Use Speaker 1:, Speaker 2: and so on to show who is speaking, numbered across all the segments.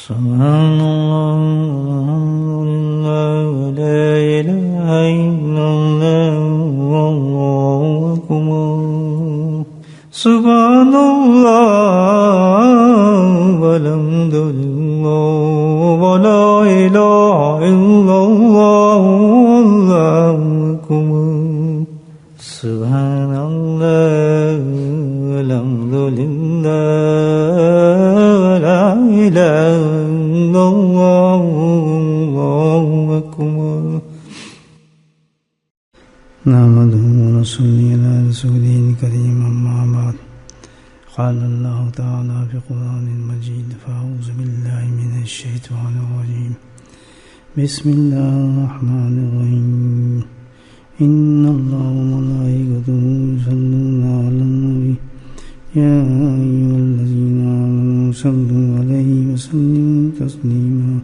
Speaker 1: سبحان اللہ لا الہ الا اللہ واللہ اکبر سبحان اللہ والحمد للہ ولا الہ الا اللہ واللہ اکبر سبحان اللہ والحمد للہ ولا الہ الا اللہ واللہ اکبر نحمده ونصلي على رسوله الكريم أما بعد قال الله تعالى في القرآن المجيد فأعوذ بالله من الشيطان الرجيم بسم الله الرحمن الرحيم إن الله وملائكته يصلون على النبي يا أيها الذين آمنوا صلوا عليه وسلموا تسليما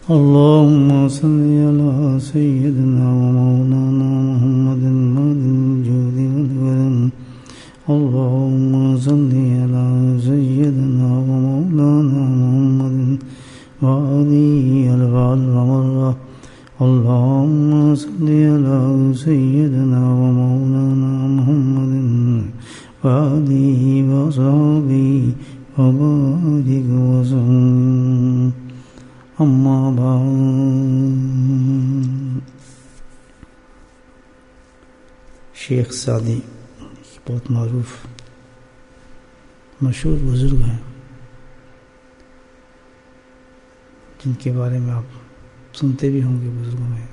Speaker 1: اللهم صل على سيدنا ومولانا محمد الجود والكرم اللهم صل على سيدنا ومولانا محمد وآله الفعل والمرة اللهم صل على سيدنا ومولانا محمد وآله وصحبه وبارك وسلم اما بعد شیخ سعدی بہت معروف مشہور بزرگ ہیں جن کے بارے میں آپ سنتے بھی ہوں گے، بزرگوں میں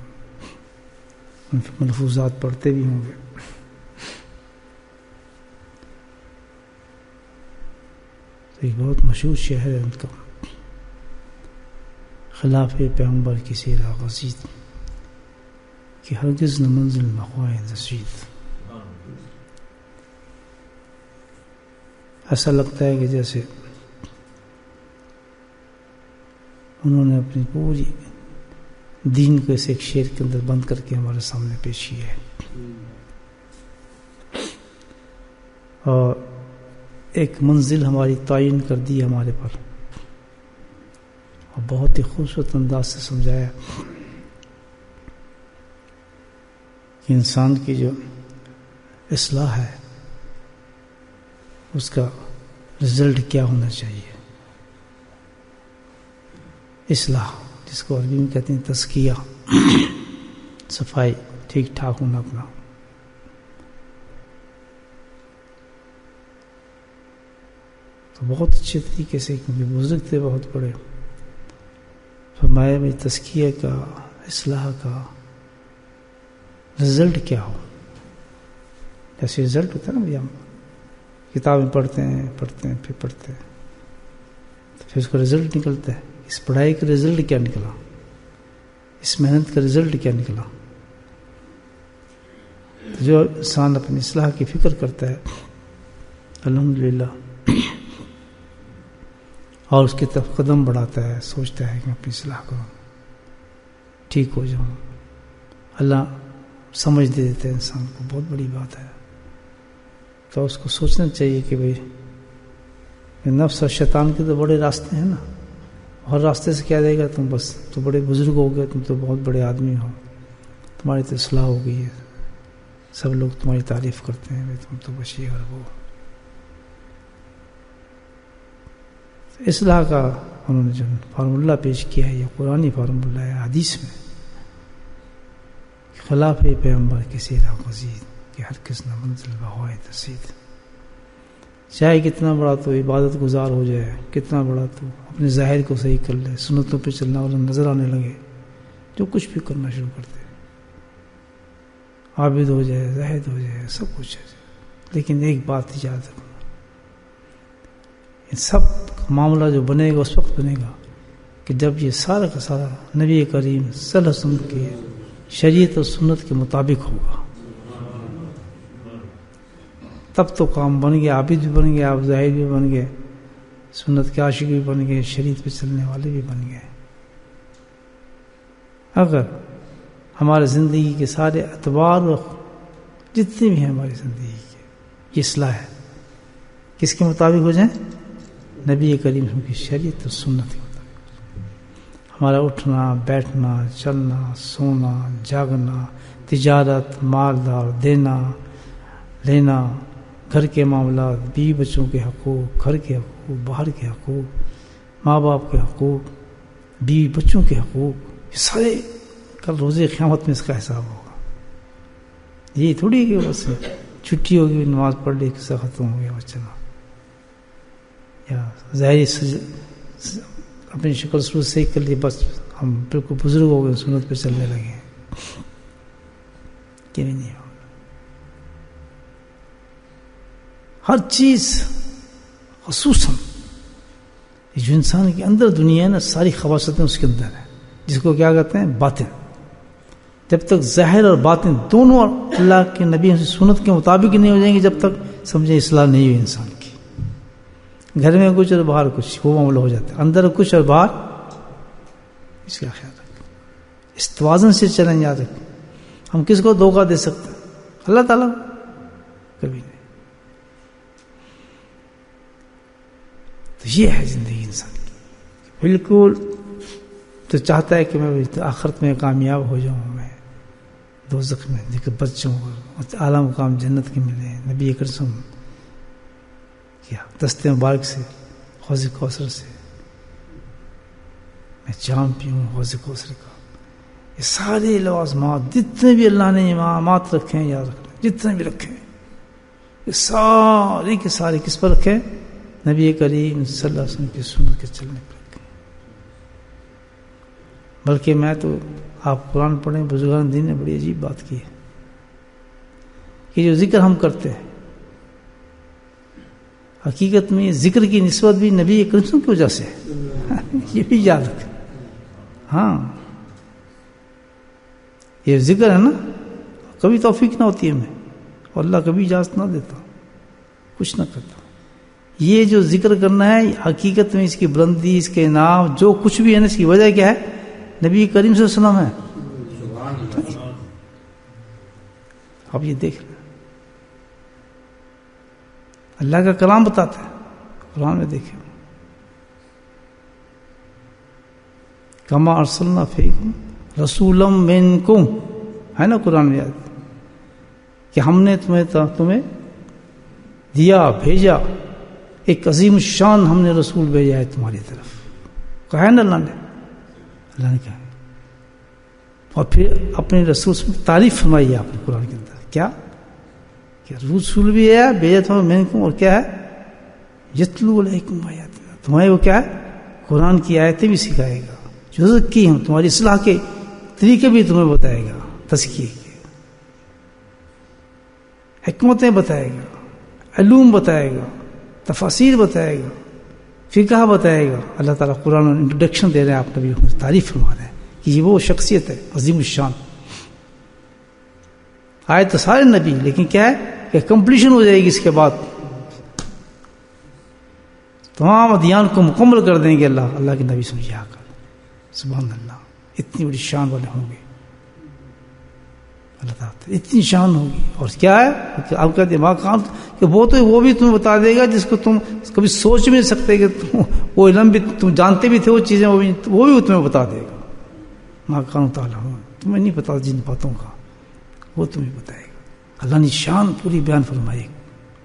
Speaker 1: ملفوظات پڑھتے بھی ہوں گے۔ تو ایک بہت مشہور شعر ہے ان کا، خلاف پیغمبر کسی راہ غزید کہ ہرگز نہ منزل مخوائے رسید۔ ایسا لگتا ہے کہ جیسے انہوں نے اپنی پوری دین کو اس ایک شعر کے اندر بند کر کے ہمارے سامنے پیش کیا ہے، اور ایک منزل ہماری تعین کر دی ہمارے پر، اور بہت ہی خوبصورت انداز سے سمجھایا کہ انسان کی جو اصلاح ہے اس کا رزلٹ کیا ہونا چاہیے۔ اصلاح جس کو عربی میں کہتے ہیں تزکیہ، صفائی، ٹھیک ٹھاک ہونا اپنا۔ تو بہت اچھے طریقے سے، کیونکہ بزرگ تھے بہت بڑے، فرمایا میں تزکیہ کا، اصلاح کا رزلٹ کیا ہو۔ جیسے رزلٹ ہوتا ہے نا، ہم کتابیں پڑھتے ہیں پھر پڑھتے ہیں تو پھر اس کا رزلٹ نکلتا ہے، اس پڑھائی کا رزلٹ کیا نکلا، اس محنت کا رزلٹ کیا نکلا۔ تو جو انسان اپنی اصلاح کی فکر کرتا ہے الحمدللہ، اور اس کی طرف قدم بڑھاتا ہے، سوچتا ہے کہ میں اپنی اصلاح کروں، ٹھیک ہو جاؤں، اللہ سمجھ دے دیتے ہیں انسان کو، بہت بڑی بات ہے۔ تو اس کو سوچنا چاہیے کہ بھئی نفس اور شیطان کے تو بڑے راستے ہیں نا، ہر راستے سے کیا دے گا، تم بس تو بڑے بزرگ ہو گئے، تم تو بہت بڑے آدمی ہو، تمہاری تو اصلاح ہو گئی ہے، سب لوگ تمہاری تعریف کرتے ہیں، تم تو بس یہ اور وہ۔ اصلاح کا انہوں نے جو فارمولہ پیش کیا ہے، یہ قرآنی فارمولہ ہے، حدیث میں خلاف پیغمبر کسی راہ غزید کہ ہر کس نہ منزل بہوائے رسید۔ چاہے کتنا بڑا تو عبادت گزار ہو جائے، کتنا بڑا تو اپنے ظاہر کو صحیح کر لے، سنتوں پہ چلنا والا نظر آنے لگے، جو کچھ بھی کرنا شروع کر دے، عابد ہو جائے، زاہد ہو جائے، سب کچھ ہے، لیکن ایک بات یاد رکھنا، ان سب معاملہ جو بنے گا اس وقت بنے گا کہ جب یہ سارا کا سارا نبی کریم صلی اللہ علیہ وسلم کے شریعت اور سنت کے مطابق ہوگا، تب تو کام بن گیا، عابد بھی بن گئے، آپ زاہد بھی بن گئے، سنت کے عاشق بھی بن گئے، شریعت پہ چلنے والے بھی بن گئے۔ اگر ہمارے زندگی کے سارے اعتبار جتنے بھی ہیں ہماری زندگی کے، یہ اصلاح ہے، کس کے مطابق ہو جائیں؟ نبی کریم کی شریعت اور سنت کے مطابق ہمارا اٹھنا بیٹھنا چلنا سونا جاگنا تجارت مالدار دینا لینا گھر کے معاملات بیوی بچوں کے حقوق گھر کے حقوق باہر کے حقوق ماں باپ کے حقوق بیوی بچوں کے حقوق یہ سارے کل روز قیامت میں اس کا حساب ہوگا. یہ تھوڑی کہ بس چھٹی ہوگی نماز پڑھ لی قصہ ختم ہو گیا بس چلا یا ظاہری اپنی شکل صورت صحیح کر لی بس ہم بالکل بزرگ ہو گئے سنت پہ چلنے لگے کہ نہیں ہوگا. ہر چیز خصوصاً جو انسان کے اندر دنیا ہے نا ساری خواصتیں اس کے اندر ہیں جس کو کیا کہتے ہیں باطن. جب تک ظاہر اور باطن دونوں اللہ کے نبی کی سنت کے مطابق نہیں ہو جائیں گے جب تک سمجھیں اصلاح نہیں ہوئی انسان کی. گھر میں کچھ اور باہر کچھ وہ معاملہ ہو جاتا ہے اندر کچھ اور باہر اس کا خیال رکھیں. اس توازن سے چلیں یاد رکھیں. ہم کس کو دھوکہ دے سکتے ہیں؟ اللہ تعالیٰ کبھی نہیں. تو یہ ہے زندگی انسان کی. بالکل تو چاہتا ہے کہ میں آخرت میں کامیاب ہو جاؤں میں دوزخ میں لیکن بچ جاؤں اعلیٰ مقام جنت کے ملے. نبی کریم کیا دستے مبارک سے حوض کوثر سے میں جام پیوں حوض کوثر کا. یہ سارے لوازمات جتنے بھی اللہ نے امامات رکھے ہیں یاد رکھیں جتنے بھی رکھے ہیں یہ سارے کے سارے کس پر رکھے ہیں؟ نبی کریم صلی اللہ علیہ وسلم کی سنت کے چلنے پر رکھے. بلکہ میں تو آپ قرآن پڑھیں بزرگان دین نے بڑی عجیب بات کی ہے کہ جو ذکر ہم کرتے ہیں حقیقت میں ذکر کی نسبت بھی نبی کریم کی وجہ سے ہے. یہ بھی یاد رکھیں. ہاں یہ ذکر ہے نا کبھی توفیق نہ ہوتی ہے ہمیں اور اللہ کبھی اجازت نہ دیتا کچھ نہ کرتا. یہ جو ذکر کرنا ہے حقیقت میں اس کی بلندی اس کے انعام جو کچھ بھی ہے نا اس کی وجہ کیا ہے؟ نبی کریم صلی اللہ علیہ وسلم ہے. آپ یہ دیکھ لیں اللہ کا کلام بتاتا ہے قرآن میں دیکھیں کما ارسلنا فیکم رسولا منکم ہے نا قرآن میں یاد کہ ہم نے تمہیں دیا بھیجا ایک عظیم الشان ہم نے رسول بھیجا ہے تمہاری طرف. کہا ہے نا اللہ نے کہا اور پھر اپنے رسول سے تعریف فرمائی ہے آپ نے قرآن کے اندر کیا کہ رسول بھی ہے بھیجا تمہیں میں کو اور کیا ہے یتلو علیکم آیاتنا تمہیں وہ کیا ہے قرآن کی آیتیں بھی سکھائے گا جو کی ہم تمہاری اصلاح کے طریقے بھی تمہیں بتائے گا تزکیے کے حکمتیں بتائے گا علوم بتائے گا تفاسیر بتائے گا فقہ بتائے گا. اللہ تعالیٰ قرآن میں انٹروڈکشن دے رہے ہیں آپ نبی تعریف فرما رہے ہیں کہ یہ وہ شخصیت ہے عظیم الشان. آئے تو سارے نبی لیکن کیا ہے کہ کمپلیشن ہو جائے گی اس کے بعد تمام ادیان کو مکمل کر دیں گے اللہ کے نبی سمجھے آ کر. سبحان اللہ اتنی بڑی شان والے ہوں گے اللہ تعالیٰ اتنی شان ہوگی. اور کیا ہے کہ آپ کا دماغ کام کہ وہ بھی تمہیں بتا دے گا جس کو تم کبھی سوچ بھی نہیں سکتے کہ وہ علم بھی تم جانتے بھی تھے وہ چیزیں وہ بھی تمہیں بتا دے گا. ماں کان تعالیٰ تمہیں نہیں پتا جن باتوں کا وہ تمہیں بتائے گا. اللہ نے شان پوری بیان فرمائی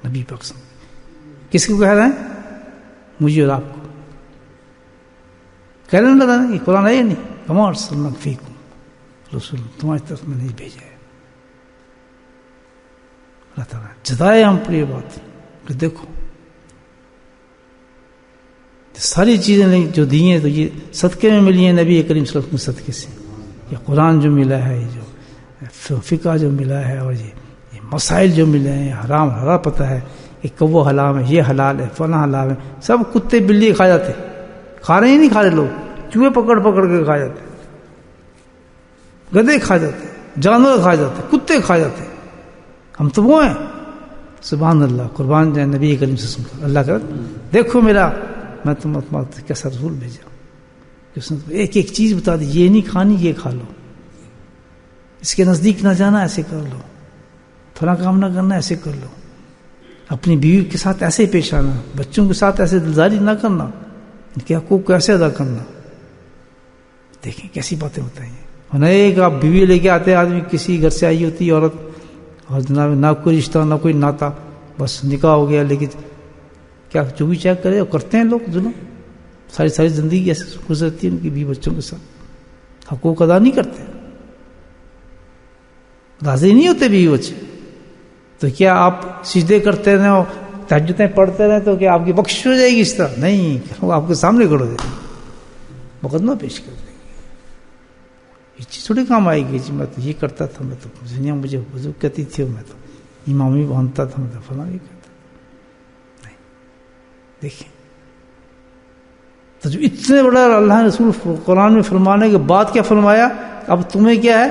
Speaker 1: نبی پاک صلی اللہ علیہ وسلم. کس کو کہہ رہے ہیں؟ مجھے اور آپ کو کہہ رہے ہیں اللہ نے. قرآن ہے نہیں کما ارسلنا فیکم رسول تمہاری طرف میں نہیں بھیجا ہے. اللہ تعالیٰ جتائے ہم پر یہ بات کہ دیکھو ساری چیزیں جو دی ہیں تو یہ صدقے میں ملی ہیں نبی کریم صلی اللہ علیہ وسلم صدقے سے. یہ قرآن جو ملا ہے یہ جو فقہ جو ملا ہے اور یہ مسائل جو ملے ہیں حرام حلال پتہ ہے کہ کب وہ حرام ہے یہ حلال ہے فلاں حلال ہے. سب کتے بلی کھا جاتے کھا رہے ہی نہیں کھا رہے لوگ چوہے پکڑ کے کھا جاتے گدھے کھا جاتے جانور کھا جاتے کتے کھا جاتے. ہم تو وہ ہیں سبحان اللہ قربان جائے نبی کریم صلی اللہ علیہ وسلم. اللہ کا دیکھو میرا میں تمہیں کیسا رسول بھیجا ایک ایک چیز بتا دی یہ نہیں کھانی یہ کھا لو اس کے نزدیک نہ جانا ایسے کر لو فلاں کام نہ کرنا ایسے کر لو اپنی بیوی کے ساتھ ایسے ہی پیش آنا، بچوں کے ساتھ ایسے دلداری نہ کرنا، ان کے حقوق کیسے ادا کرنا. دیکھیں کیسی باتیں ہوتی ہیں. اور ایک آپ بیوی لے کے آتے ہیں، آدمی کسی گھر سے آئی ہوتی ہے عورت، اور جناب نہ کوئی رشتہ نہ کوئی ناتا، بس نکاح ہو گیا، لیکن کیا جو بھی چیک کرے وہ کرتے ہیں لوگ ظلم. ساری زندگی ایسے گزرتی ہے ان کی بیوی بچوں کے ساتھ، حقوق ادا نہیں کرتے، راضی نہیں ہوتے بیوی بچے. تو کیا آپ سجدے کرتے رہے اور تہجدیں پڑھتے رہے تو کیا آپ کی بخشش ہو جائے گی؟ اس طرح نہیں، وہ آپ کے سامنے کھڑے ہو جائے گی، مقدمہ پیش کر دیں گے. یہ چیز تھوڑی کام آئے گی جی میں تو یہ کرتا تھا، میں تو دنیا مجھے حضور کہتی تھی، میں تو امامی باندھتا تھا، میں تو فلاں یہ کرتا. نہیں، دیکھیں تو جو اتنے بڑا اللہ رسول قرآن میں فرمانے کے بعد کیا فرمایا؟ اب تمہیں کیا ہے؟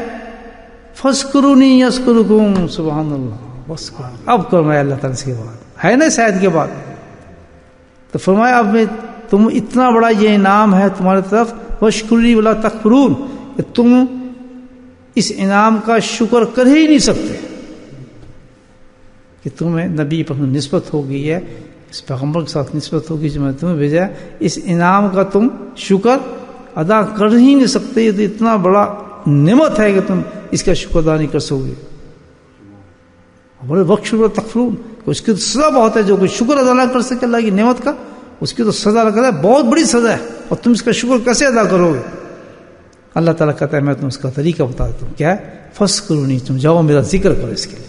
Speaker 1: فَاذْكُرُونِي يَذْكُرُكُمْ. سبحان اللہ. بس اب فرمایا اللہ تعالیٰ اس کے بعد ہے نا شاید کے بعد تو فرمایا اب میں تم اتنا بڑا یہ انعام ہے تمہاری طرف، وَاشْكُرُوا وَلَا تَكْفُرُونَ، کہ تم اس انعام کا شکر کر ہی نہیں سکتے کہ تمہیں نبی پر نسبت ہو گئی ہے، اس پیغمبر کے ساتھ نسبت ہوگی جو میں تمہیں بھیجا ہے، اس انعام کا تم شکر ادا کر ہی نہیں سکتے. یہ تو اتنا بڑا نعمت ہے کہ تم اس کا شکر ادا نہیں کر سکو گے. بولے وقت شکر تکفرون، اس کی تو سزا بہت ہے. جو کوئی شکر ادا نہ کر سکے اللہ کی نعمت کا، اس کی تو سزا لگا ہے، بہت بڑی سزا ہے. اور تم اس کا شکر کیسے ادا کرو گے؟ اللہ تعالیٰ کہتا ہے میں تم اس کا طریقہ بتا دیتا ہوں. کیا ہے؟ فَاذْكُرُونِي، تم جاؤ میرا ذکر کرو اس کے لیے.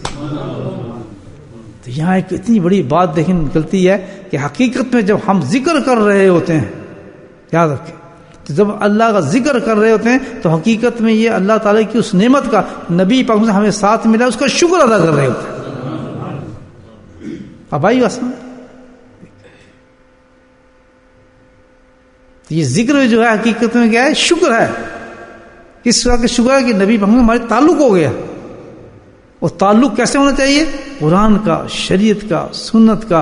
Speaker 1: تو یہاں ایک اتنی بڑی بات دیکھیں نکلتی ہے کہ حقیقت میں جب ہم ذکر کر رہے ہوتے ہیں، یاد رکھیں، تو جب اللہ کا ذکر کر رہے ہوتے ہیں تو حقیقت میں یہ اللہ تعالیٰ کی اس نعمت کا نبی پاک سے ہمیں ساتھ ملا، اس کا شکر ادا کر رہے ہوتے ہیں. اب آئی آسمان تو یہ ذکر جو ہے حقیقت میں کیا ہے؟ شکر ہے. کس طرح کا شکر ہے کہ نبی پاک ہمارے تعلق ہو گیا. اور تعلق کیسے ہونا چاہیے؟ قرآن کا، شریعت کا، سنت کا،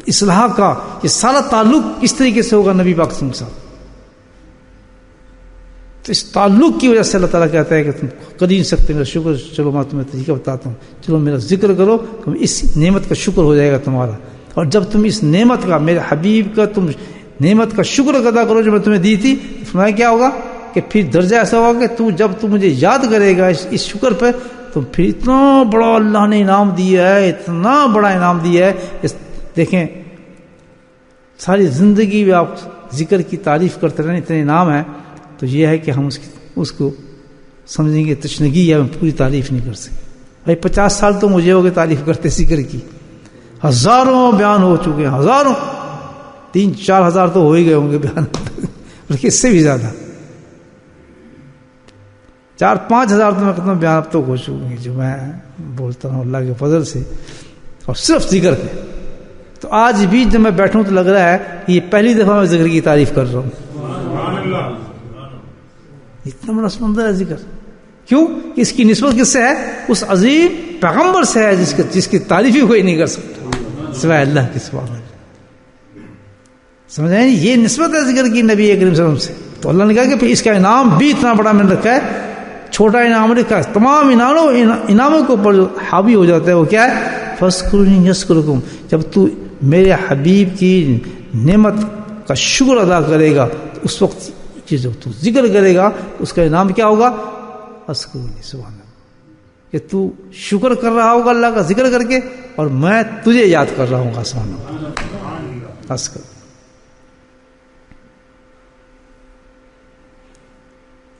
Speaker 1: اصلاح کا. یہ سارا تعلق کس طریقے سے ہوگا نبی پاک کے ساتھ؟ تو اس تعلق کی وجہ سے اللہ تعالیٰ کہتا ہے کہ تم کر ہی نہیں سکتے میرا شکر. چلو میں تمہیں طریقہ بتاتا ہوں، چلو میرا ذکر کرو، تم اس نعمت کا شکر ہو جائے گا تمہارا. اور جب تم اس نعمت کا، میرے حبیب کا تم نعمت کا شکر ادا کرو جو میں تمہیں دی تھی، تو فرمایا کیا ہوگا کہ پھر درجہ ایسا ہوگا کہ جب تو مجھے یاد کرے گا اس شکر پہ، تو پھر اتنا بڑا اللہ نے انعام دیا ہے، اتنا بڑا انعام دیا ہے. دیکھیں ساری زندگی میں آپ ذکر کی تعریف کرتے رہیں، اتنے انعام ہے. تو یہ ہے کہ ہم اس کو سمجھیں گے تشنگی ہے، ہم پوری تعریف نہیں کر سکتے. بھائی 50 سال تو مجھے ہو گئے تعریف کرتے ذکر کی، ہزاروں بیان ہو چکے ہیں، ہزاروں، 3-4 ہزار تو ہو ہی گئے ہوں گے بیان، بلکہ اس سے بھی زیادہ 4-5 ہزار تو میں کتنا بیان اب تک ہو چکے ہیں جو میں بولتا ہوں اللہ کے فضل سے، اور صرف ذکر پہ. تو آج بھی جب میں بیٹھوں تو لگ رہا ہے کہ یہ پہلی دفعہ میں ذکر کی تعریف کر رہا ہوں. اتنا بڑا سمندر ہے ذکر. کیوں؟ کہ اس کی نسبت کس سے ہے؟ اس عظیم پیغمبر سے ہے جس کی تعریف ہی کوئی نہیں کر سکتا سوائے اللہ کے. سبحان اللہ. سمجھ آئے؟ یہ نسبت ہے ذکر کی نبی کریم صلی اللہ علیہ وسلم سے. تو اللہ نے کہا کہ پھر اس کا انعام بھی اتنا بڑا میں نے رکھا ہے. چھوٹا انعام رکھا ہے، تمام انعاموں کے اوپر جو حاوی ہو جاتا ہے وہ کیا ہے؟ فَاذْكُرُونِي يَذْكُرُكُمْ. جب تو میرے حبیب کی نعمت کا شکر ادا کرے گا تو اس وقت جب تو ذکر کرے گا اس کا انعام کیا ہوگا؟ اذکرنی. سبحان اللہ. کہ تو شکر کر رہا ہوگا اللہ کا ذکر کر کے، اور میں تجھے یاد کر رہا ہوں گا. سبحان اللہ. اذکر.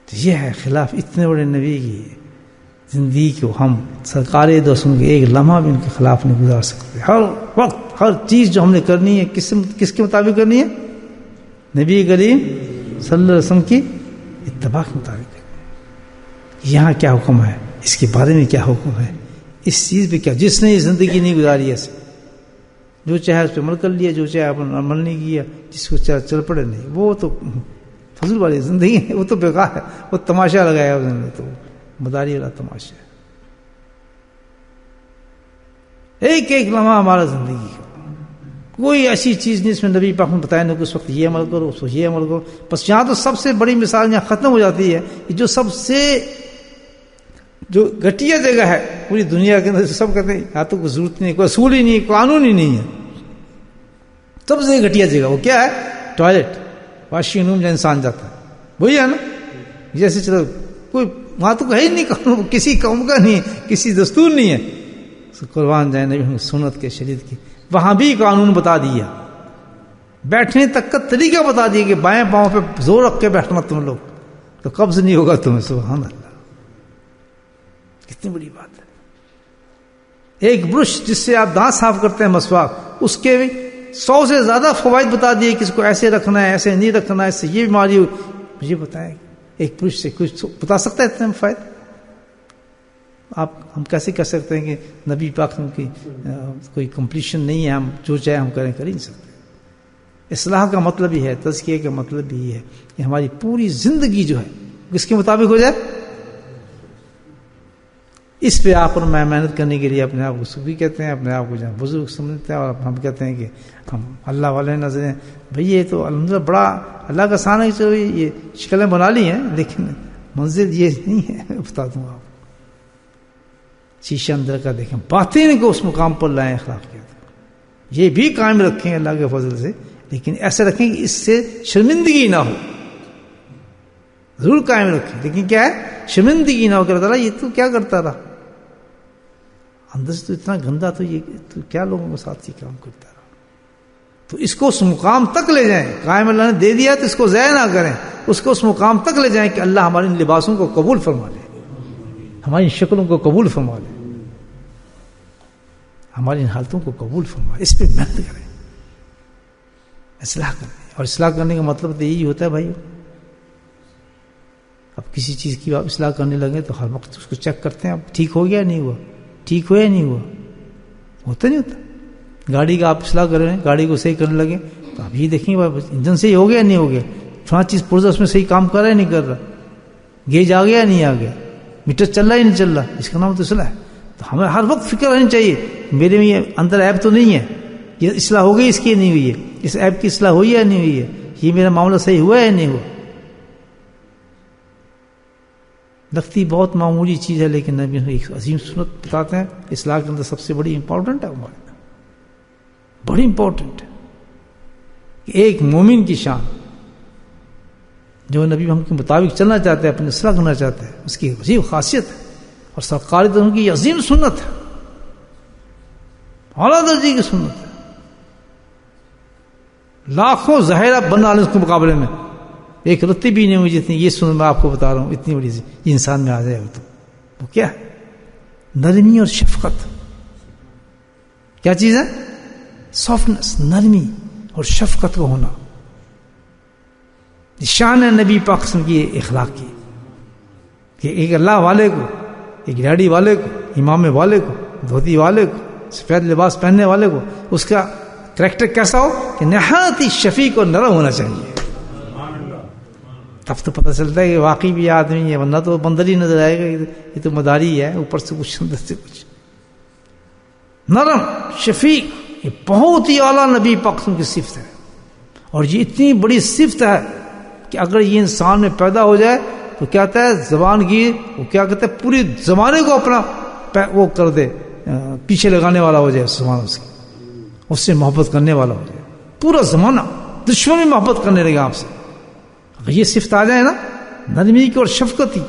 Speaker 1: تو یہ ہے خلاف اس بڑے نبی کی زندگی کو ہم سرکار دوستوں کے ایک لمحہ بھی ان کے خلاف نہیں گزار سکتے. ہر وقت ہر چیز جو ہم نے کرنی ہے کس کے مطابق کرنی ہے؟ نبی کریم صلی اللہ علیہ وسلم کی اتباع کے مطابق. یہاں کیا حکم ہے، اس کے بارے میں کیا حکم ہے، اس چیز پہ کیا. جس نے یہ زندگی نہیں گزاری ایسے، جو چاہے اس پہ عمل کر لیا، جو چاہے عمل نہیں کیا، جس کو چاہے چل پڑے نہیں، وہ تو فضول والی زندگی ہے، وہ تو بیکار ہے، وہ تماشا لگایا اس نے، تو مداری والا تماشا ہے. ایک ایک لمحہ ہمارا زندگی کا کوئی ایسی چیز نہیں اس میں نبی پاک نے بتایا نہیں کہ اس وقت یہ عمل کرو، اس وقت یہ عمل کرو. بس یہاں تو سب سے بڑی مثال یہاں ختم ہو جاتی ہے کہ جو سب سے جو گھٹیا جگہ ہے پوری دنیا کے اندر، سب کہتے ہیں یہاں تو کوئی ضرورت نہیں، کوئی اصول ہی نہیں، قانون ہی نہیں ہے. سب سے گھٹیا جگہ وہ کیا ہے؟ ٹوائلٹ، واشنگ روم جہاں انسان جاتا ہے، وہی ہے نا. جیسے چلو کوئی وہاں تو ہے ہی نہیں قانون، کسی قوم کا نہیں ہے، کسی دستور نہیں ہے. قربان جائے نبی سنت کے، شریعت کی. وہاں بھی قانون بتا دیا، بیٹھنے تک کا طریقہ بتا دیا کہ بائیں پاؤں پہ زور رکھ کے بیٹھنا تم لوگ تو قبض نہیں ہوگا تمہیں. سبحان اللہ، کتنی بڑی بات ہے. ایک برش جس سے آپ دانت صاف کرتے ہیں، مسواک، اس کے بھی 100 سے زیادہ فوائد بتا دیے کہ اس کو ایسے رکھنا ہے، ایسے نہیں رکھنا ہے، اس سے یہ بیماری ہو. مجھے بتائیں ایک برش سے کچھ بتا سکتا ہے اتنے فائدے؟ ہم کیسے کہہ سکتے ہیں کہ نبی پاک کی کوئی کمپلیشن نہیں ہے، ہم جو چاہے ہم کریں، کر ہی نہیں سکتے. اصلاح کا مطلب ہی ہے، تزکیہ کا مطلب بھی ہے کہ ہماری پوری زندگی جو ہے کس کے مطابق ہو جائے. اس پہ آپ اور میں محنت کرنے کے لیے اپنے آپ کو صوفی کہتے ہیں، اپنے آپ کو جہاں بزرگ سمجھتے ہیں، اور ہم کہتے ہیں کہ ہم اللہ والے نظر ہیں. بھئی یہ تو الحمدللہ بڑا اللہ کا احسان ہے کہ چلو یہ شکلیں بنا لی ہیں، لیکن منزل یہ نہیں ہے. بتا دوں آپ، شیشہ اندر کا دیکھیں، باطن کو اس مقام پر لائیں. اخلاقیات یہ بھی قائم رکھیں اللہ کے فضل سے، لیکن ایسے رکھیں کہ اس سے شرمندگی نہ ہو. ضرور قائم رکھیں، لیکن کیا ہے؟ شرمندگی نہ ہو. کہ تعالیٰ یہ تو کیا کرتا رہا، اندر سے تو اتنا گندا، تو یہ تو کیا لوگوں کے ساتھ یہ کام کرتا رہا. تو اس کو اس مقام تک لے جائیں. قائم اللہ نے دے دیا تو اس کو ضائع نہ کریں، اس کو اس مقام تک لے جائیں کہ اللہ ہمارے ان لباسوں کو قبول فرما لے، ہماری شکلوں کو قبول فرما لے، ہماری ان حالتوں کو قبول فرما لے. اس پہ محنت کریں، اصلاح کریں. اور اصلاح کرنے کا مطلب تو یہی ہوتا ہے بھائی. اب کسی چیز کی آپ اصلاح کرنے لگے تو ہر وقت اس کو چیک کرتے ہیں، اب ٹھیک ہو گیا نہیں ہوا، ٹھیک ہوا یا نہیں ہوا. ہوتا نہیں ہوتا. گاڑی کا آپ اصلاح کر رہے ہیں، گاڑی کو صحیح کرنے لگے تو آپ یہ دیکھیں انجن صحیح ہو گیا یا نہیں ہو گیا، فلاں چیز پرزا اس میں صحیح کام کر رہا ہے نہیں کر رہا، گیج آ گیا یا نہیں آ گیا، میٹر چل رہا ہے نہیں چل رہا. اس کا نام تو اصلاح ہے. تو ہمیں ہر وقت فکر رہنی چاہیے میرے میں یہ اندر ایپ تو نہیں ہے، یہ اصلاح ہو گئی، اس کی نہیں ہوئی ہے، اس ایپ کی اصلاح ہوئی یا نہیں ہوئی ہے، یہ میرا معاملہ صحیح ہوا یا نہیں ہوا. لگتی بہت معمولی چیز ہے، لیکن نبی ایک عظیم سنت بتاتے ہیں اصلاح کے اندر سب سے بڑی امپورٹنٹ ہے، ہمارے بڑی امپورٹنٹ ہے. ایک مومن کی شان جو نبی ہم کے مطابق چلنا چاہتے ہیں، اپنی اصلاح کرنا چاہتے ہیں، اس کی عظیم خاصیت ہے. اور سرکار دنوں کی عظیم سنت ہے، اعلیٰ درجے کی سنت ہے. لاکھوں ظاہرہ بنا لیں اس کے مقابلے میں ایک رتی بھی نہیں ہوئی جتنی یہ سنت میں آپ کو بتا رہا ہوں. اتنی بڑی یہ انسان میں آ جائے تو وہ کیا ہے؟ نرمی اور شفقت. کیا چیز ہے؟ سافٹنس، نرمی اور شفقت کا ہونا. شان ہے نبی پاک قسم کی اخلاق کی کہ ایک اللہ والے کو، ایک ڈاڑھی والے کو، امام والے کو، دھوتی والے کو، سفید لباس پہننے والے کو، اس کا کریکٹر کیسا ہو کہ نہایت ہی شفیق اور نرم ہونا چاہیے. تب تو پتہ چلتا ہے کہ واقعی بھی آدمی ہے، ورنہ تو بندر ہی نظر آئے گا، یہ تو مداری ہے، اوپر سے کچھ اندر سے کچھ. نرم، شفیق، یہ بہت ہی اعلیٰ نبی پاک کی صفت ہے. اور یہ اتنی بڑی صفت ہے کہ اگر یہ انسان میں پیدا ہو جائے تو کیا کہتا ہے زبان کی، وہ کیا کہتا ہے پوری زمانے کو اپنا وہ کر دے، پیچھے لگانے والا ہو جائے. زمانہ اس سے محبت کرنے والا ہو جائے. پورا زمانہ دشمن میں محبت کرنے لگے آپ سے. اگر یہ صفت آ جائے نا نرمی کی اور شفقت کی،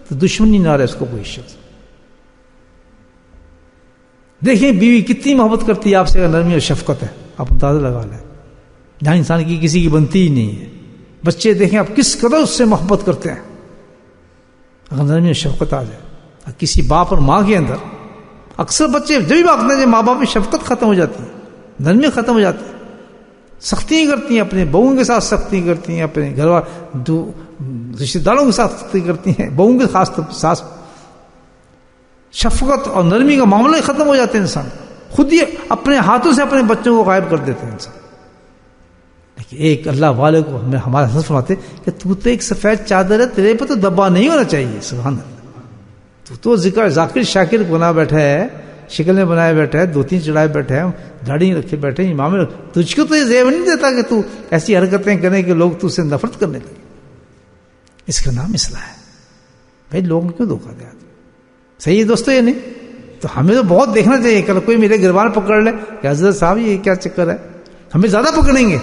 Speaker 1: تو دشمنی نہ رہے اس کو کوئی شخص. دیکھیں بیوی کتنی محبت کرتی ہے آپ سے اگر نرمی اور شفقت ہے، آپ اندازہ لگا لیں. جہاں انسان کی کسی کی بنتی ہی نہیں ہے. بچے دیکھیں آپ کس قدر اس سے محبت کرتے ہیں اگر نرمی اور شفقت آ جائے. کسی باپ اور ماں کے اندر اکثر بچے جب بھی بھاگتے ہیں، ماں باپ میں شفقت ختم ہو جاتی ہے، نرمی ختم ہو جاتی ہے، سختیاں کرتی ہیں، اپنے بہوؤں کے ساتھ سختی کرتی ہیں، اپنے گھر رشتے داروں کے ساتھ سختی کرتی ہیں، بہوؤں کے خاص ساتھ شفقت اور نرمی کا معاملہ ہی ختم ہو جاتے ہیں. انسان خود ہی اپنے ہاتھوں سے اپنے بچوں کو غائب کر دیتے ہیں انسان. لیکن ایک اللہ والے کو ہمارے حضرت فرماتے کہ تو ایک سفید چادر ہے، تیرے پہ تو دبا نہیں ہونا چاہیے. سبحان اللہ. تو ذکر ذاکر شاکر بنا بیٹھا ہے، شکلیں بنائے بیٹھا ہے، دو تین چڑھائے بیٹھے ہیں، داڑھی رکھے بیٹھے ہیں، امام. تجھ کو تو یہ زیب نہیں دیتا کہ تو ایسی حرکتیں کریں کہ لوگ تجھ سے نفرت کرنے لگے. اس کا نام اصلاح ہے. بھائی لوگوں کیوں دھوکہ دیا؟ صحیح ہے دوستو یا نہیں؟ تو ہمیں تو بہت دیکھنا چاہیے. کل کوئی میرے گربان پکڑ لے کہ حضرت صاحب یہ کیا چکر ہے, ہمیں زیادہ پکڑیں گے.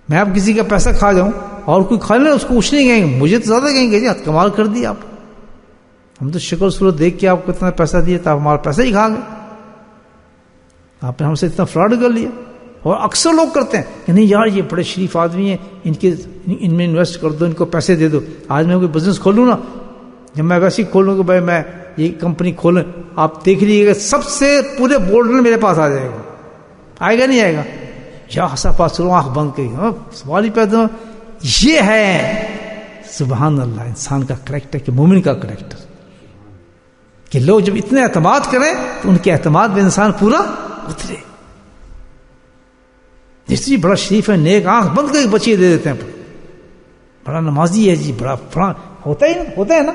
Speaker 1: میں اب کسی کا پیسہ کھا جاؤں اور کوئی کھا لے اس کو کچھ نہیں کہیں گے, مجھے تو زیادہ کہیں گے جی کمال کر دی آپ. ہم تو شکل صورت دیکھ کے آپ کو اتنا پیسہ دیے تو آپ ہمارا پیسہ ہی کھا گئے, آپ نے ہم سے اتنا فراڈ کر لیا. اور اکثر لوگ کرتے ہیں کہ نہیں یار یہ بڑے شریف آدمی ہیں, ان میں انویسٹ کر دو, ان کو پیسے دے دو. آج میں کوئی بزنس کھولوں نا, جب میں ویسے ہی کھولوں کہ بھائی میں یہ کمپنی کھولوں, آپ دیکھ لیجیے گا سب سے پورے بورڈ میرے پاس آ جائے گا. آئے گا نہیں آئے گا؟ یا ہسا پاس چلو آنکھ بند کری, سوال ہی پیدا ہو. یہ ہے سبحان اللہ انسان کا کریکٹر, کہ مومن کا کریکٹر, کہ لوگ جب اتنے اعتماد کریں تو ان کے اعتماد میں انسان پورا اترے. جس جی بڑا شریف ہے, نیک, آنکھ بند کر کے بچیے دے دیتے ہیں, بڑا نمازی ہے جی, بڑا فلاں ہوتا ہے نا.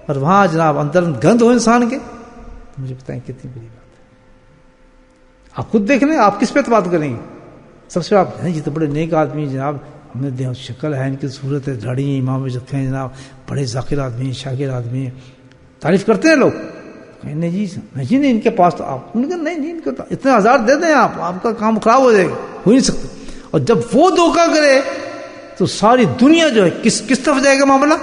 Speaker 1: اور وہاں جناب اندر گند ہو انسان کے, تو مجھے بتائیں کتنی بڑی بات ہے. آپ خود دیکھ لیں آپ کس پہ اعتماد کریں گے؟ سب سے آپ یہ تو بڑے نیک آدمی جناب, ہم نے شکل ہے ان کی صورت ہے, داڑھی ہیں, امام رکھے ہیں جناب, بڑے ذاکر آدمی ہیں, شاکر آدمی ہیں, تعریف کرتے ہیں لوگ. نہیں جی نہیں ان کے پاس تو آپ, ان کا نہیں ان کو اتنے ہزار دے دیں آپ کا کام خراب ہو جائے گا, ہو نہیں سکتا. اور جب وہ دھوکہ کرے تو ساری دنیا جو ہے کس طرف جائے گا معاملہ؟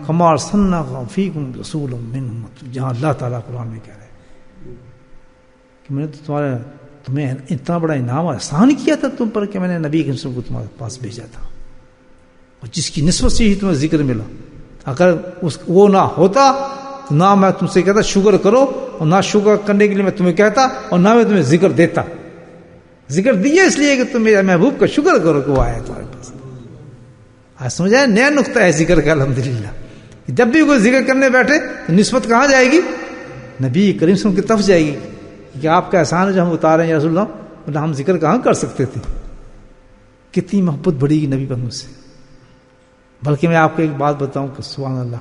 Speaker 1: کما ارسلنا فیکم رسولا منہم, جہاں اللہ تعالیٰ قرآن میں کہہ رہے ہیں کہ میں نے تو تمہیں اتنا بڑا انعام احسان کیا تھا تم پر کہ میں نے نبی کریم صلی اللہ علیہ وسلم کو تمہارے پاس بھیجا تھا, اور جس کی نسبت سے ہی تمہیں ذکر ملا. اگر وہ نہ ہوتا تو نہ میں تم سے کہتا شکر کرو, اور نہ شکر کرنے کے لیے میں تمہیں کہتا, اور نہ میں تمہیں ذکر دیتا. ذکر دیا اس لیے کہ تم میرے محبوب کا شکر کرو کہ وہ آیا تمہارے پاس. آج سمجھا, نیا نقطہ ہے ذکر کا الحمدللہ. جب بھی کوئی ذکر کرنے بیٹھے تو نسبت کہاں جائے گی؟ نبی کریم صلی اللہ علیہ وسلم کی طرف جائے گی کہ آپ کا احسان ہے جو ہم اتارے ہیں یا رسول اللہ, مطلب ہم ذکر کہاں کر سکتے تھے. کتنی محبت بڑھی گی نبی پر مجھ سے. بلکہ میں آپ کو ایک بات بتاؤں کہ سبحان اللہ,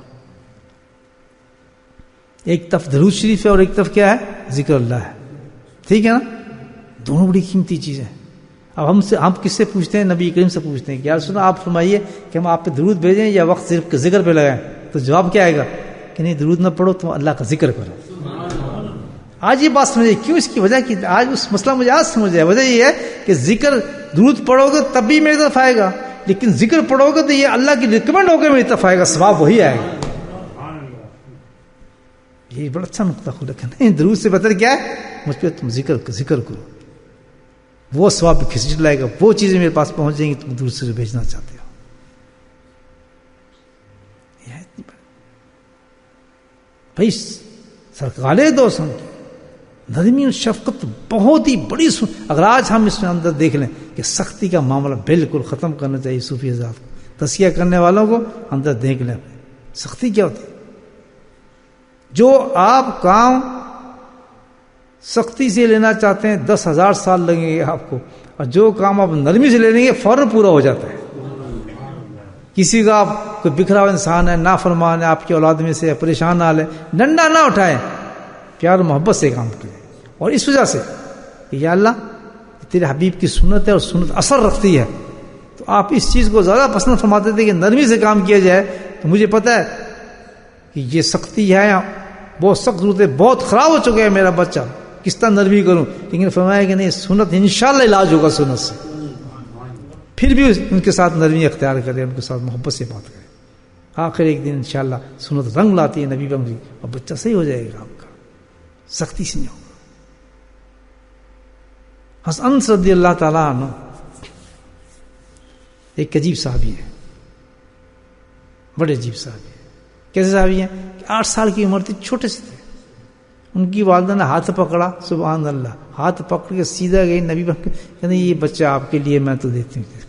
Speaker 1: ایک طرف درود شریف ہے اور ایک طرف کیا ہے؟ ذکر اللہ ہے. ٹھیک ہے نا, دونوں بڑی قیمتی چیزیں. اب ہم کس سے پوچھتے ہیں؟ نبی کریم سے پوچھتے ہیں کہ یار سنو آپ فرمائیے کہ ہم آپ پہ درود بھیجیں یا وقت صرف ذکر پہ لگائیں؟ تو جواب کیا آئے گا کہ نہیں درود نہ پڑھو, تم اللہ کا ذکر کرو. آج یہ بات سمجھے کیوں, اس کی وجہ کی آج اس مسئلہ مجھے آج سمجھ آیا. وجہ یہ ہے کہ ذکر درود پڑھو گے تب بھی میری طرف آئے گا, لیکن ذکر پڑھو گے تو یہ اللہ کی ریکمنڈ ہو کے میری طرف آئے گا, ثواب وہی آئے گا. یہ بڑا اچھا نقطہ کھولا کہ نہیں درود سے بہتر کیا ہے مجھ پہ تم ذکر کرو, وہ ثواب بھی کھسٹ لائے گا, وہ چیزیں میرے پاس پہنچ جائیں گی تم دور سے بھیجنا چاہتے ہو. بھائی سرکار دو سن کی نرمی اور شفقت بہت ہی بڑی اگر آج ہم اس میں اندر دیکھ لیں کہ سختی کا معاملہ بالکل ختم کرنا چاہیے. صوفی حضرات کو, تزکیہ کرنے والوں کو اندر دیکھ لیں سختی کیا ہوتی ہے. جو آپ کام سختی سے لینا چاہتے ہیں 10,000 سال لگیں گے آپ کو, اور جو کام آپ نرمی سے لے لیں گے فوراً پورا ہو جاتا ہے. کسی کا آپ کوئی بکھرا ہوا انسان ہے, نافرمان ہے, آپ کی اولاد میں سے پریشان نہ لے, ڈنڈا نہ اٹھائیں, پیار و محبت سے کام کریں. اور اس وجہ سے کہ یا اللہ تیرے حبیب کی سنت ہے اور سنت اثر رکھتی ہے, تو آپ اس چیز کو زیادہ پسند فرماتے تھے کہ نرمی سے کام کیا جائے. تو مجھے پتہ ہے کہ یہ سختی ہے, بہت سخت ضرورت ہے, بہت خراب ہو چکا ہے میرا بچہ, کس طرح نرمی کروں. لیکن فرمایا کہ نہیں, سنت انشاءاللہ علاج ہوگا سنت سے. پھر بھی ان کے ساتھ نرمی اختیار کریں, ان کے ساتھ محبت سے بات کریں. آخر ایک دن انشاءاللہ سنت رنگ لاتی ہے نبی بنگی, اور بچہ صحیح ہو جائے گا آپ کا, سختی سے نہیں ہوگا. حسن رضی اللہ تعالیٰ عنہ ایک عجیب صحابی ہے, بڑے عجیب صحابی ہے. کیسے صحابی ہیں کہ 8 سال کی عمر تھی, چھوٹے سے تھے. ان کی والدہ نے ہاتھ پکڑا, سبحان اللہ, ہاتھ پکڑ کے سیدھا گئی نبی بن کے, کہتے یہ بچہ آپ کے لیے میں تو دیتی ہوں.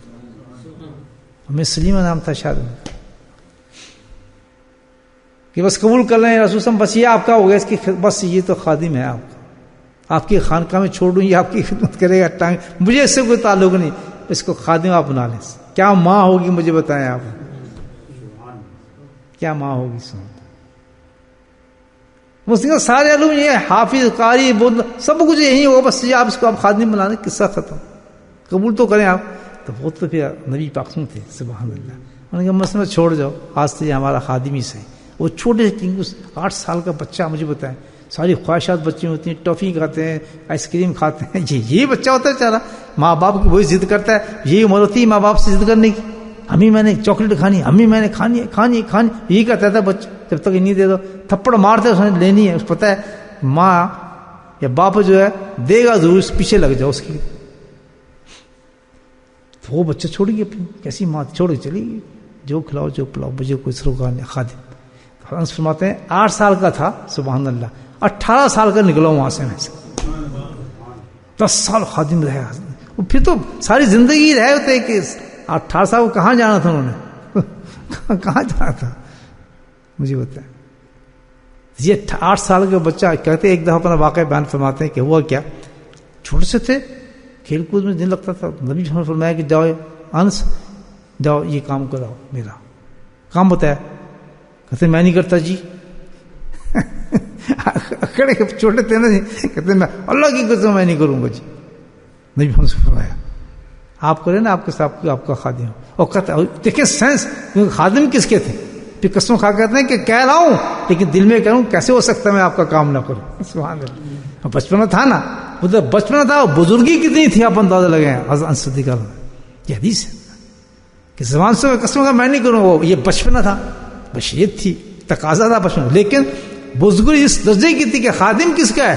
Speaker 1: ہمیں سلیمہ نام تھا شاید کہ بس قبول کر لیں رسول صلی، بس یہ آپ کا ہو گیا، اس کی بس یہ تو خادم ہے آپ کا، آپ کی خانقاہ میں چھوڑ دوں، یہ آپ کی خدمت کرے گا، ٹانگ مجھے اس سے کوئی تعلق نہیں، اس کو خادم آپ بنا لیں. کیا ماں ہوگی مجھے بتائیں آپ، کیا ماں ہوگی؟ سن مسلم سارے علوم یہ حافظ قاری بدھ سب کچھ یہی ہوگا، بس یہ آپ اس کو آپ خادم بنا لیں، قصہ ختم. قبول تو کریں آپ. تو وہ تو پھر نبی پاک تھے سبحان اللہ، انہوں نے کہا مسئلہ چھوڑ جاؤ، آج سے یہ ہمارا خادم ہی صحیح. وہ چھوٹے 8 سال کا بچہ مجھے بتائیں، ساری خواہشات بچے ہوتی ہیں، ٹافی کھاتے ہیں، آئس کریم کھاتے ہیں، یہ بچہ ہوتا ہے چارا، ماں باپ کی وہی ضد کرتا ہے، یہی عمر ہوتی ہے ماں باپ سے ضد کرنے کی، امی میں نے چاکلیٹ کھانی، امی میں نے کھانی ہے کھانی کھانی، یہی کہتا تھا بچہ، جب تک نہیں دے دو تھپڑ مارتے اس نے لینی ہے، اس پتہ ہے ماں یا باپ جو ہے دے گا ضرور، اس پیچھے لگ جاؤ اس کی، وہ بچہ چھوڑ گئی اپنی کیسی ماں چھوڑ کے چلی گئی، جو کھلاؤ جو پلاؤ مجھے کوئی سروکار نہیں، خادم فرماتے ہیں 8 سال کا تھا، سبحان اللہ 18 سال کا نکلا وہاں سے میں سے، 10 سال خادم رہا، پھر تو ساری زندگی رہے ہوتے کہ 18 سال کو کہاں جانا تھا انہوں نے کہاں جانا تھا مجھے بتائیں۔ یہ 8 سال کا بچہ کہتے ایک دفعہ اپنا واقعہ بیان فرماتے ہیں کہ ہوا کیا، چھوٹے سے تھے کھیل کود میں دن لگتا تھا، نبی نے فرمایا کہ جاؤ انس جاؤ یہ کام کراؤ، میرا کام بتایا، کہتے میں نہیں کرتا جی اکڑے چھوٹے تھے نا جی، کہتے میں اللہ کی قسم میں نہیں کروں گا جی، نبی نے فرمایا آپ کریں نا، آپ کے ساتھ آپ کا خادم، اور کہتا دیکھیں سینس، خادم کس کے تھے، پھر قسم کھا کہتے ہیں کہ کہہ رہا ہوں لیکن دل میں کہوں کیسے ہو سکتا ہے میں آپ کا کام نہ کروں، سبحان اللہ، بچپنا تھا نا، وہ بچپنا تھا، بزرگی کتنی تھی آپ اندازہ لگے ہیں، حضرت صدیق یہ حدیث ہے کہ زبان سے قسم کا میں نہیں کروں، وہ یہ بچپنا تھا، بشریت تھی، تقاضا تھا بچپن، لیکن بزرگی اس درجے کی تھی کہ خادم کس کا ہے،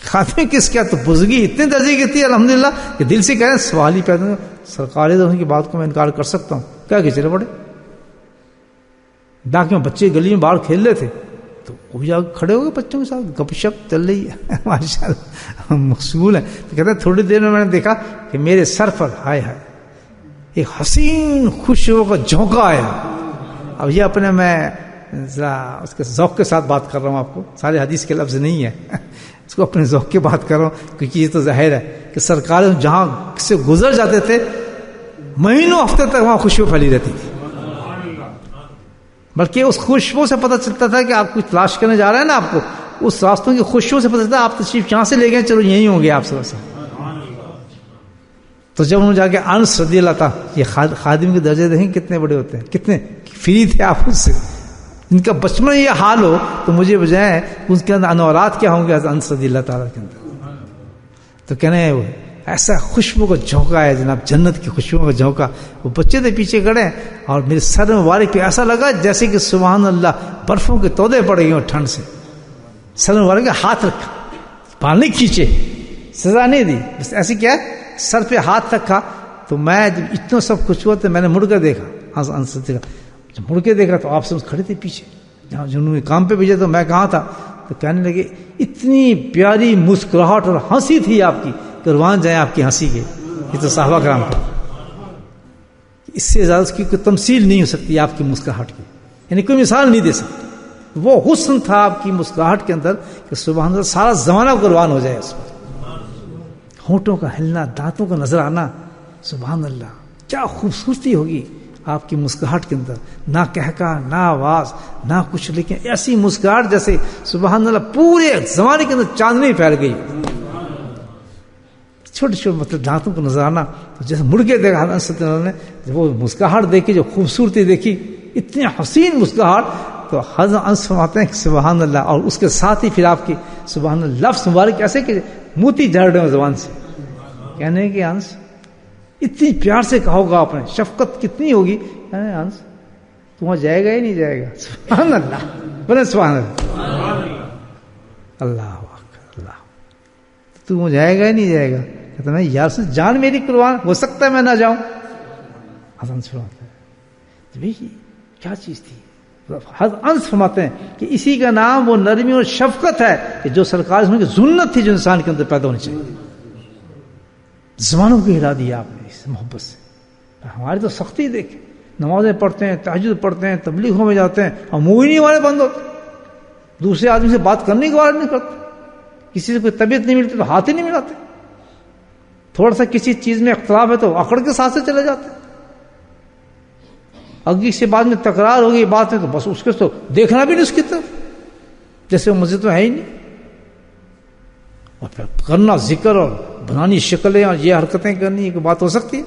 Speaker 1: خاتمے کس کیا، تو بزرگی اتنے درجے کی تھی الحمدللہ کہ دل سے کہہ رہے ہیں سوال ہی پیدا، سرکار ان کی بات کو میں انکار کر سکتا ہوں کیا کہ چلے پڑے، ڈاک میں بچے گلی میں باہر کھیل رہے تھے تو وہ جا کھڑے ہو گئے بچوں کے ساتھ، گپ شپ چل رہی ہے ماشاء اللہ مقصول ہے، تو کہتے ہیں تھوڑی دیر میں نے دیکھا کہ میرے سر پر ہائے ہائے ایک حسین خوشبو کا جھونکا آیا، اب یہ اپنے میں اس کے ذوق کے ساتھ بات کر رہا ہوں، آپ کو سارے حدیث کے لفظ نہیں ہے، اس کو اپنے ذوق کی بات کر رہا ہوں، کیونکہ یہ تو ظاہر ہے کہ سرکار جہاں سے گزر جاتے تھے مہینوں ہفتے تک وہاں خوشبو پھیلی رہتی تھی، بلکہ اس خوشبو سے پتہ چلتا تھا کہ آپ کچھ تلاش کرنے جا رہے ہیں نا، آپ کو اس راستوں کی خوشبو سے پتہ چلتا آپ تشریف یہاں سے لے گئے، چلو یہیں ہوں گے آپ سے، تو جب انہوں نے جا کے انس رضی اللہ تھا، یہ خادم کے درجے دیکھیں کتنے بڑے ہوتے ہیں، کتنے فری تھے آپ اس سے، ان کا بچپن میں یہ حال ہو تو مجھے بجائے اس کے اندر انوارات کیا ہوں گے انس رضی اللہ تعالیٰ کے اندر، تو کہنے ہیں وہ ایسا خوشبو کا جھونکا ہے جناب، جنت کی خوشبو کا جھونکا، وہ بچے تھے پیچھے کھڑے اور میرے سر مبارک پہ ایسا لگا جیسے کہ سبحان اللہ برفوں کے تودے پڑ گئے ٹھنڈ سے، سر مبارک پہ ہاتھ رکھا، بال نہیں کھینچے، سزا نہیں دی، بس ایسے کیا ہے سر پہ ہاتھ رکھا، تو میں جب اتنا سب کچھ ہوا تو میں نے مڑ کر دیکھا، جب مڑ کے دیکھا تو آپ سب کھڑے تھے پیچھے، جہاں جنہوں نے کام پہ بھیجا تو میں کہاں تھا، تو کہنے لگے اتنی پیاری مسکراہٹ اور ہنسی تھی آپ کی، قربان جائیں آپ کی ہنسی کے، یہ تو صحابہ کرام کا، اس سے زیادہ اس کی کوئی تمثیل نہیں ہو سکتی آپ کی مسکراہٹ کی، یعنی کوئی مثال نہیں دے سکتی، وہ حسن تھا آپ کی مسکراہٹ کے اندر کہ سبحان اللہ سارا زمانہ قربان ہو جائے اس پر، ہونٹوں کا ہلنا، دانتوں کا نظر آنا، سبحان اللہ کیا خوبصورتی ہوگی آپ کی مسکراہٹ کے اندر، نہ کہکا نہ آواز نہ کچھ، لیکن ایسی مسکراہٹ جیسے سبحان اللہ پورے زمانے کے اندر چاندنی پھیل گئی، چھوٹے چھوٹے مطلب دانتوں کو نظر آنا، تو جیسے مڑ کے دیکھا نے جب وہ مسکراہٹ دیکھی، جو خوبصورتی دیکھی، اتنی حسین مسکراہٹ، تو حضرت انس فرماتے ہیں کہ سبحان اللہ، اور اس کے ساتھ ہی پھر آپ کی سبحان اللہ لفظ مبارک ایسے کہ موتی جھڑ رہے ہو زبان سے، کہنے کہ انس اتنی پیار سے کہو گا آپ نے، شفقت کتنی ہوگی، انس تو وہاں جائے گا ہی نہیں جائے گا، سبحان اللہ، بولے سبحان اللہ، اللہ اللہ، تو وہاں جائے گا ہی نہیں جائے گا، کہتا میں یار سے جان میری قربان، ہو سکتا ہے میں نہ جاؤں، حسن فرماتے ہیں کیا چیز تھی، حضرت انس فرماتے ہیں کہ اسی کا نام وہ نرمی اور شفقت ہے کہ جو سرکار کی ذلت تھی جو انسان کے اندر پیدا ہونی چاہیے، زمانوں کو ہلا دیا آپ نے اس محبت سے، ہماری تو سختی دیکھیں، نمازیں پڑھتے ہیں، تہجد پڑھتے ہیں، تبلیغوں میں جاتے ہیں، اور منہ ہی نہیں والے بند ہوتے، دوسرے آدمی سے بات کرنے کی بات نہیں کرتے، کسی سے کوئی طبیعت نہیں ملتی تو ہاتھ ہی نہیں ملاتے، تھوڑا سا کسی چیز میں اختلاف ہے تو اکڑ کے ساتھ سے چلے جاتے ہیں، اگلی سے بعد میں تکرار ہوگی بات ہے تو بس اس کے تو دیکھنا بھی نہیں اس کی طرف، جیسے وہ مسجد میں ہے ہی نہیں، اور پھر کرنا ذکر اور بنانی شکلیں اور یہ حرکتیں کرنی، یہ کوئی بات ہو سکتی ہے؟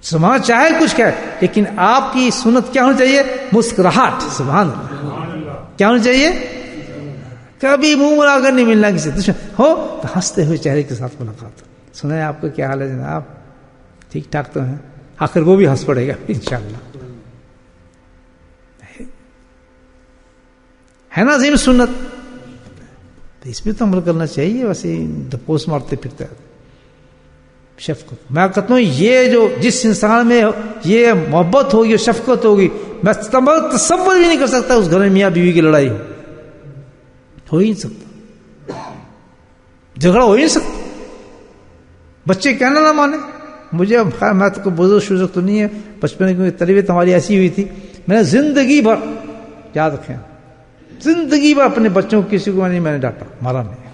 Speaker 1: زمانہ چاہے کچھ کہے، لیکن آپ کی سنت کیا ہونی چاہیے؟ مسکراہٹ. سبحان اللہ. کیا ہونی چاہیے؟ کبھی منہ ملا کر نہیں ملنا کسی دشمن ہو تو ہنستے ہوئے چہرے کے ساتھ ملاقات. سنیں آپ کا کیا حال ہے جناب؟ ٹھیک ٹھاک تو ہیں؟ آخر وہ بھی ہنس پڑے گا انشاءاللہ. ہے نا عظیم سنت؟ تو اس پہ تو عمل کرنا چاہیے. ویسے دپوس مارتے پھرتا ہے. شفقت، میں کہتا ہوں یہ جو جس انسان میں یہ محبت ہوگی، شفقت ہوگی، میں تصور بھی نہیں کر سکتا اس گھر میں میاں بیوی کی لڑائی ہو ہی نہیں سکتا، جھگڑا ہو ہی نہیں سکتا. بچے کہنا نہ مانے. مجھے میں تو بزرگ شوزر تو نہیں ہے، بچپن کی تربیت ہماری ایسی ہوئی تھی، میں نے زندگی بھر، یاد رکھیں، زندگی بھر اپنے بچوں کو کسی کو میں نے ڈانٹا، مارا نہیں.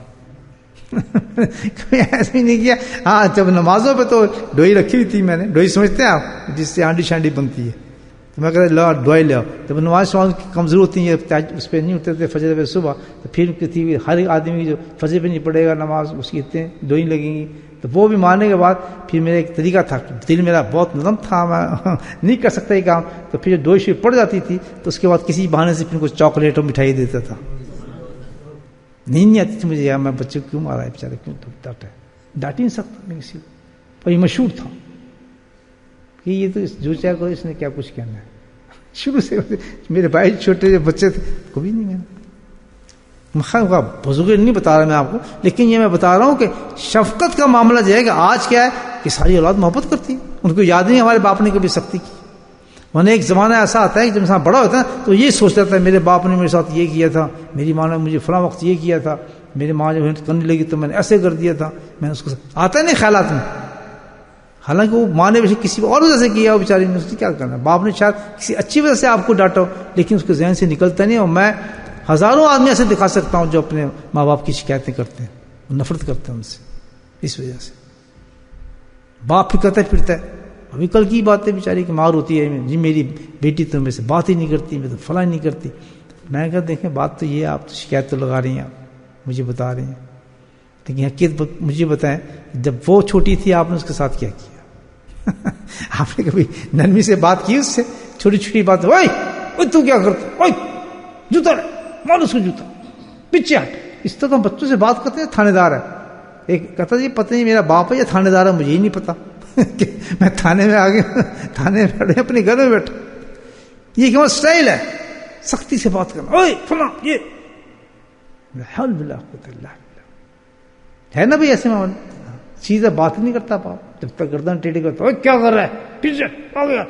Speaker 1: کوئی ایسا ہی نہیں کیا. ہاں جب نمازوں پہ تو ڈوئی رکھی ہوئی تھی میں نے، ڈوئی سمجھتے ہیں آپ جس سے ہانڈی شانڈی بنتی ہے، تو میں کہتا لاؤ ڈوئی لاؤ. جب نماز کی کمزور ہوتی ہے اس پہ نہیں ہوتے تھے فجر پہ صبح، تو پھر کسی ہر آدمی کی جو فجر پہ نہیں پڑے گا نماز اس کی اتنے ڈوئی لگیں گی. تو وہ بھی ماننے کے بعد پھر میرا ایک طریقہ تھا، دل میرا بہت نرم تھا، میں نہیں کر سکتا یہ کام. تو پھر ڈوئی شوئی پڑ جاتی تھی تو اس کے بعد کسی بہانے سے پھر کچھ چاکلیٹ اور مٹھائی دیتا تھا. نہیں آتی تھی مجھے یار میں بچے کو کیوں مارا ہے بیچارے، کیوں ڈانٹا ہے، ڈانٹ نہیں سکتا میں کسی کو. اور یہ مشہور تھا کہ یہ تو جو چاہے کرو، اس نے کیا کچھ کہنا ہے. شروع سے میرے بھائی چھوٹے جو بچے تھے کبھی نہیں میں بزرگ نہیں بتا رہا میں آپ کو، لیکن یہ میں بتا رہا ہوں کہ شفقت کا معاملہ جو ہے کہ آج کیا ہے کہ ساری اولاد محبت کرتی ہے. ان کو یاد نہیں ہمارے باپ نے کبھی سختی کی. ورنہ ایک زمانہ ایسا آتا ہے کہ جب انسان بڑا ہوتا ہے تو یہ سوچتا تھا میرے باپ نے میرے ساتھ یہ کیا تھا، میری ماں نے مجھے فلاں وقت یہ کیا تھا، میری ماں جب کرنے لگی تو میں نے ایسے کر دیا تھا. میں نے اس کو آتا نہیں خیالات میں، حالانکہ وہ ماں نے کسی اور وجہ سے کیا، وہ بیچاری نے اس نے کیا کرنا. باپ نے شاید کسی اچھی وجہ سے آپ کو ڈانٹا ہو، لیکن اس کے ذہن سے نکلتا نہیں. اور میں ہزاروں آدمی ایسے دکھا سکتا ہوں جو اپنے ماں باپ کی شکایتیں کرتے ہیں، وہ نفرت کرتے ہیں ان سے اس وجہ سے. باپ پھر کہتا پھرتا ہے. ابھی کل کی بات ہے، بیچاری کی مار ہوتی ہے، جی میری بیٹی تو میرے سے بات ہی نہیں کرتی، میں تو فلاں نہیں کرتی. میں کہا دیکھیں بات تو یہ ہے، آپ تو شکایت تو لگا رہی ہیں، آپ مجھے بتا رہی ہیں، لیکن حقیقت مجھے بتائیں جب وہ چھوٹی تھی آپ نے اس کے ساتھ کیا کیا؟ آپ نے کبھی نرمی سے بات کی اس سے؟ چھوٹی چھوٹی بات، اوئے تو کیا کرتا، اوئے جوتا مار اس کو جوتا، پیچھے ہٹ. اس طرح ہم بچوں سے بات کرتے ہیں. تھانے دار ہے ایک، کہتا جی پتہ نہیں میرا باپ ہے یا تھانے دار ہے، مجھے ہی نہیں پتا کہ میں تھانے میں آ گیا، تھانے میں بیٹھے اپنے گھر میں بیٹھا. یہ کہ وہ اسٹائل ہے سختی سے بات کرنا، اوئے فلاں یہ حول ولا قوت الا باللہ. ہے نا بھائی ایسے میں چیزیں بات نہیں کرتا باپ، جب تک گردن ٹیڑھی کرتا اوئے کیا کر رہا ہے پیچھے آ گیا.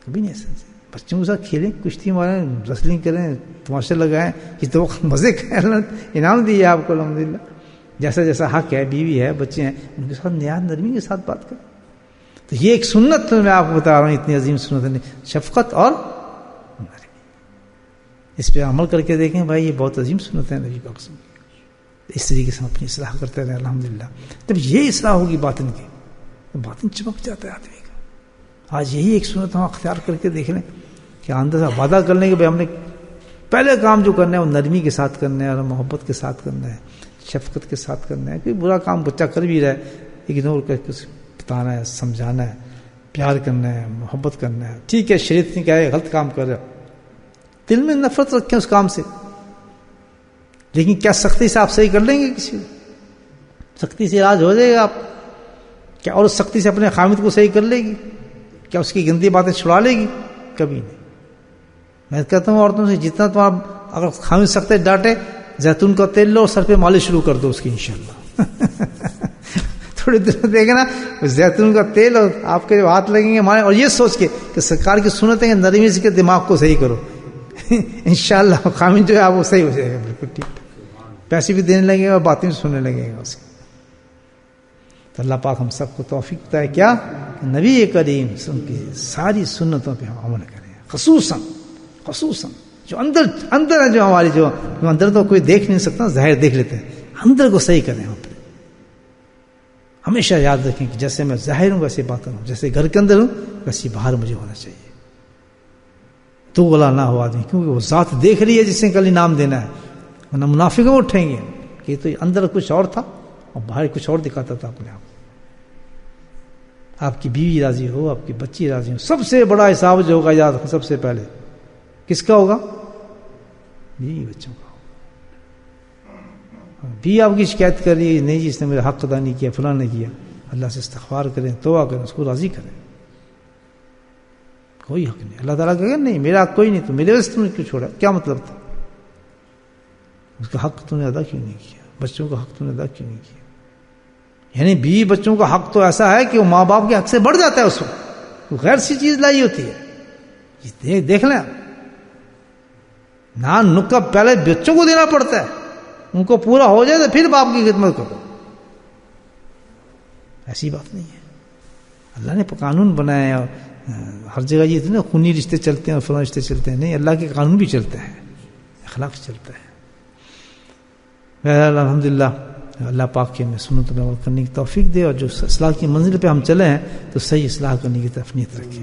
Speaker 1: کبھی نہیں ایسا. بچوں کے ساتھ کھیلیں، کشتی ماریں، ریسلنگ کریں، تماشے لگائیں، یہ تو مزے کریں، انعام دیے آپ کو الحمدللہ. جیسا جیسا حق ہے، بیوی ہے، بچے ہیں، ان کے ساتھ نہایت نرمی کے ساتھ بات کریں. تو یہ ایک سنت میں آپ کو بتا رہا ہوں، اتنی عظیم سنت ہے، شفقت اور نرمی. اس پہ عمل کر کے دیکھیں بھائی، یہ بہت عظیم سنت ہے نبی پاک. اس طریقے سے ہم اپنی اصلاح کرتے رہے الحمدللہ. جب یہ اصلاح ہوگی باطن کی تو باطن چمک جاتا ہے آدمی کا. آج یہی ایک سنت ہم اختیار کر کے دیکھ لیں کہ اندر سے وعدہ کر لیں کہ بھائی ہم نے پہلے کام جو کرنا ہے وہ نرمی کے ساتھ کرنا ہے اور محبت کے ساتھ کرنا ہے، شفقت کے ساتھ کرنا ہے. کوئی برا کام بچہ کر بھی رہا ہے، اگنور کر کے بتانا ہے، سمجھانا ہے، پیار کرنا ہے، محبت کرنا ہے. ٹھیک ہے شریعت نے کہا ہے غلط کام کر رہا ہے، دل میں نفرت رکھیں اس کام سے، لیکن کیا سختی سے آپ صحیح کر لیں گے کسی کو؟ سختی سے علاج ہو جائے گا آپ کیا؟ اور سختی سے اپنے خامد کو صحیح کر لے گی کیا؟ اس کی گندی باتیں چھڑا لے گی؟ کبھی نہیں. میں کہتا ہوں عورتوں سے جتنا تم اگر خامد سخت ڈانٹے، زیتون کا تیل لو اور سر پہ مالش شروع کر دو اس کی انشاءاللہ. تھوڑی دیر دیکھیں نا زیتون کا تیل اور آپ کے جو ہاتھ لگیں گے ہمارے، اور یہ سوچ کے کہ سرکار کی سنتیں نرمی سے کہ دماغ کو صحیح کرو انشاءاللہ خامد جو ہے آپ وہ صحیح ہو جائے گا بالکل ٹھیک. پیسے بھی دینے لگے گا اور باتیں بھی سننے لگے گا اس کی. تو اللہ پاک ہم سب کو توفیق دیتا ہے کیا کہ نبی کریم سن کے ساری سنتوں پہ ہم عمل کریں، خصوصاً جو اندر ہے، جو ہماری جو اندر تو کوئی دیکھ نہیں سکتا، ظاہر دیکھ لیتے ہیں، اندر کو صحیح کریں. ہم اپنے ہمیشہ یاد رکھیں کہ جیسے میں ظاہر ہوں ویسے باطن ہوں، جیسے گھر کے اندر ہوں ویسے باہر مجھے ہونا چاہیے. تو غلا نہ ہو آدمی، کیونکہ وہ ذات دیکھ رہی ہے جس سے کل انعام دینا ہے. ورنہ منافقوں اٹھیں گے کہ تو اندر کچھ اور تھا اور باہر کچھ اور دکھاتا تھا اپنے آپ. آپ کی بیوی راضی ہو، آپ کی بچی راضی ہو. سب سے بڑا حساب جو ہوگا یاد رکھو، سب سے پہلے کس کا ہوگا؟ بیوی بچوں کا. بھی آپ کی شکایت کر رہی ہے نہیں جی اس نے میرا حق ادا نہیں کیا، فلاں نے کیا، اللہ سے استغفار کریں، توبہ کریں، اس کو راضی کریں. کوئی حق نہیں. اللہ تعالیٰ کہے نہیں میرا حق کوئی نہیں، تو میرے وجہ سے تم نے کیوں چھوڑا؟ کیا مطلب تھا؟ اس کا حق تم نے ادا کیوں نہیں کیا؟ بچوں کا حق تم نے ادا کیوں نہیں کیا؟ یعنی بیوی بچوں کا حق تو ایسا ہے کہ وہ ماں باپ کے حق سے بڑھ جاتا ہے. اس وقت وہ غیر سی چیز لائی ہوتی ہے. دیکھ لیں نان نکا پہلے بچوں کو دینا پڑتا ہے، ان کو پورا ہو جائے تو پھر باپ کی خدمت کرو. ایسی بات نہیں ہے. اللہ نے قانون بنایا ہے. ہر جگہ یہ تھے نا خونی رشتے چلتے ہیں اور فلاں رشتے چلتے ہیں، نہیں، اللہ کے قانون بھی چلتا ہے، اخلاق چلتا ہے. الحمدللہ اللہ پاک کے ہمیں سنت پر عمل کرنے کی توفیق دے، اور جو اصلاح کی منزل پہ ہم چلے ہیں تو صحیح اصلاح کرنے کی طرف نیت رکھیں.